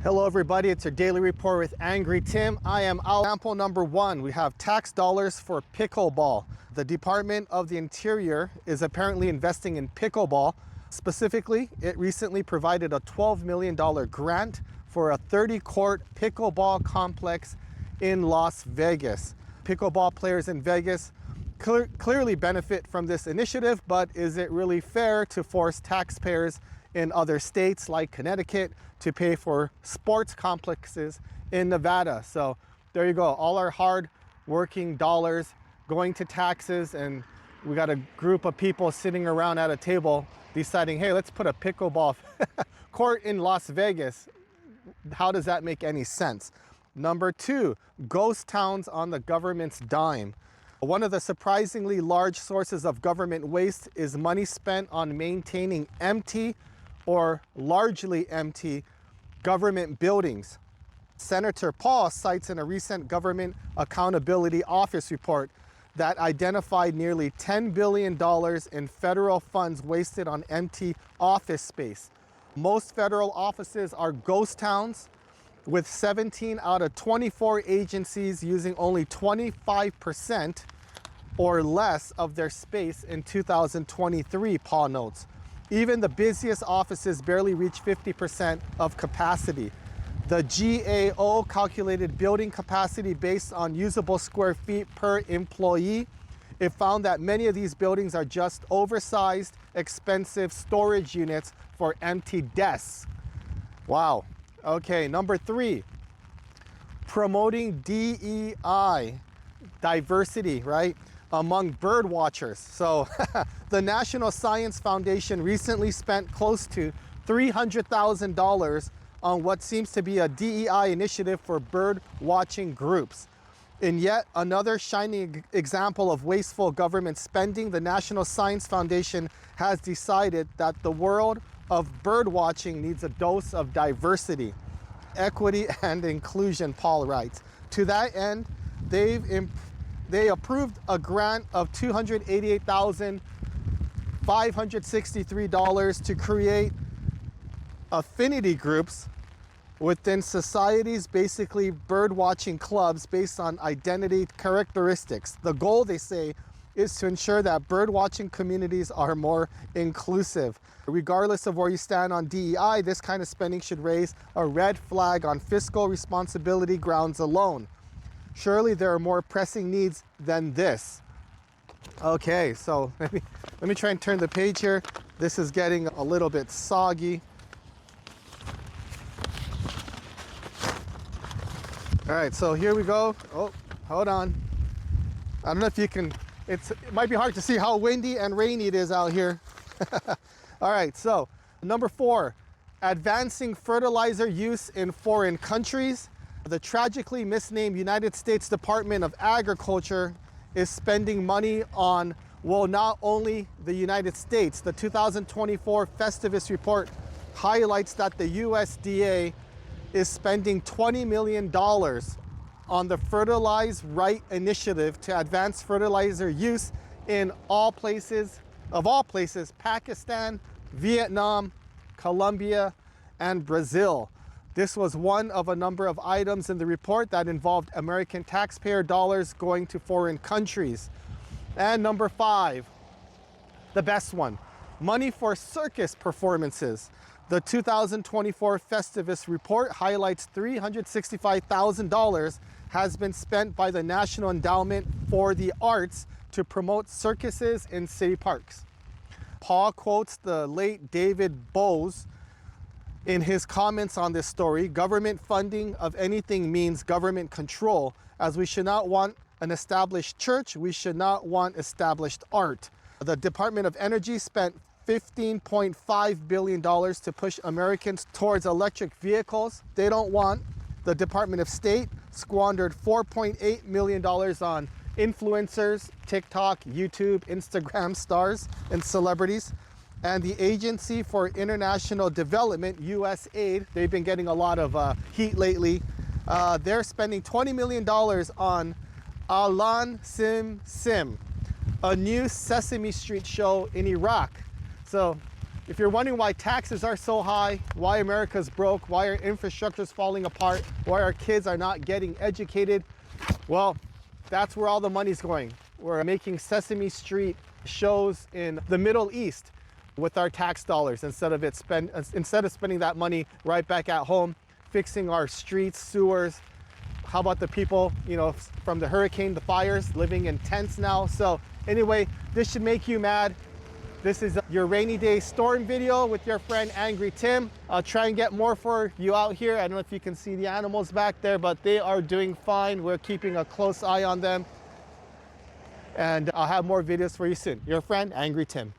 Hello everybody, it's your daily report with Angry Tim. I am out. Example number one, we have tax dollars for pickleball. The Department of the Interior is apparently investing in pickleball. Specifically, it recently provided a $12 million grant for a 30-court pickleball complex in Las Vegas. Pickleball players in Vegas clearly benefit from this initiative, but is it really fair to force taxpayers in other states like Connecticut to pay for sports complexes in Nevada? So there you go, all our hard working dollars going to taxes, and we got a group of people sitting around at a table deciding, hey, let's put a pickleball court in Las Vegas. How does that make any sense? Number two, ghost towns on the government's dime. One of the surprisingly large sources of government waste is money spent on maintaining empty or largely empty government buildings. Senator Paul cites in a recent Government Accountability Office report that identified nearly $10 billion in federal funds wasted on empty office space. Most federal offices are ghost towns, with 17 out of 24 agencies using only 25% or less of their space in 2023, Paul notes. Even the busiest offices barely reach 50% of capacity. The GAO calculated building capacity based on usable square feet per employee. It found that many of these buildings are just oversized, expensive storage units for empty desks. Wow. Okay, number three, promoting DEI, diversity, right, among bird watchers. So the National Science Foundation recently spent close to $300,000 on what seems to be a DEI initiative for bird watching groups. In yet another shining example of wasteful government spending, the National Science Foundation has decided that the world of bird watching needs a dose of diversity, equity, and inclusion, Paul writes. To that end, they approved a grant of $288,563 to create affinity groups within societies, basically bird watching clubs based on identity characteristics. The goal, they say, is to ensure that bird watching communities are more inclusive. Regardless of where you stand on DEI, this kind of spending should raise a red flag on fiscal responsibility grounds alone. Surely there are more pressing needs than this. Okay, so let me try and turn the page here. This is getting a little bit soggy. All right, so here we go. Oh, hold on. I don't know if you can, it might be hard to see how windy and rainy it is out here. All right, so number four, advancing fertilizer use in foreign countries. The tragically misnamed United States Department of Agriculture is spending money on, well, not only the United States. The 2024 Festivus report highlights that the USDA is spending $20 million on the Fertilize Right initiative to advance fertilizer use in all places, Pakistan, Vietnam, Colombia, and Brazil. This was one of a number of items in the report that involved American taxpayer dollars going to foreign countries. And number five, the best one, money for circus performances. The 2024 Festivus report highlights $365,000 has been spent by the National Endowment for the Arts to promote circuses in city parks. Paul quotes the late David Bowes in his comments on this story. Government funding of anything means government control. As we should not want an established church, we should not want established art. The Department of Energy spent $15.5 billion to push Americans towards electric vehicles. They don't want. The Department of State squandered $4.8 million on influencers, TikTok, YouTube, Instagram stars, and celebrities. And the Agency for International Development, USAID, they've been getting a lot of heat lately. They're spending $20 million on Alan Sim, a new Sesame Street show in Iraq. So If you're wondering why taxes are so high, why America's broke, why our infrastructure is falling apart, why our kids are not getting educated, well, that's where all the money's going. We're making Sesame Street shows in the Middle East with our tax dollars instead of spending that money right back at home, fixing our streets, sewers. How about the people, from the hurricane, the fires, living in tents now? So anyway, this should make you mad. This is your rainy day storm video with your friend Angry Tim. I'll try and get more for you out here. I don't know if you can see the animals back there, but they are doing fine. We're keeping a close eye on them. And I'll have more videos for you soon. Your friend Angry Tim.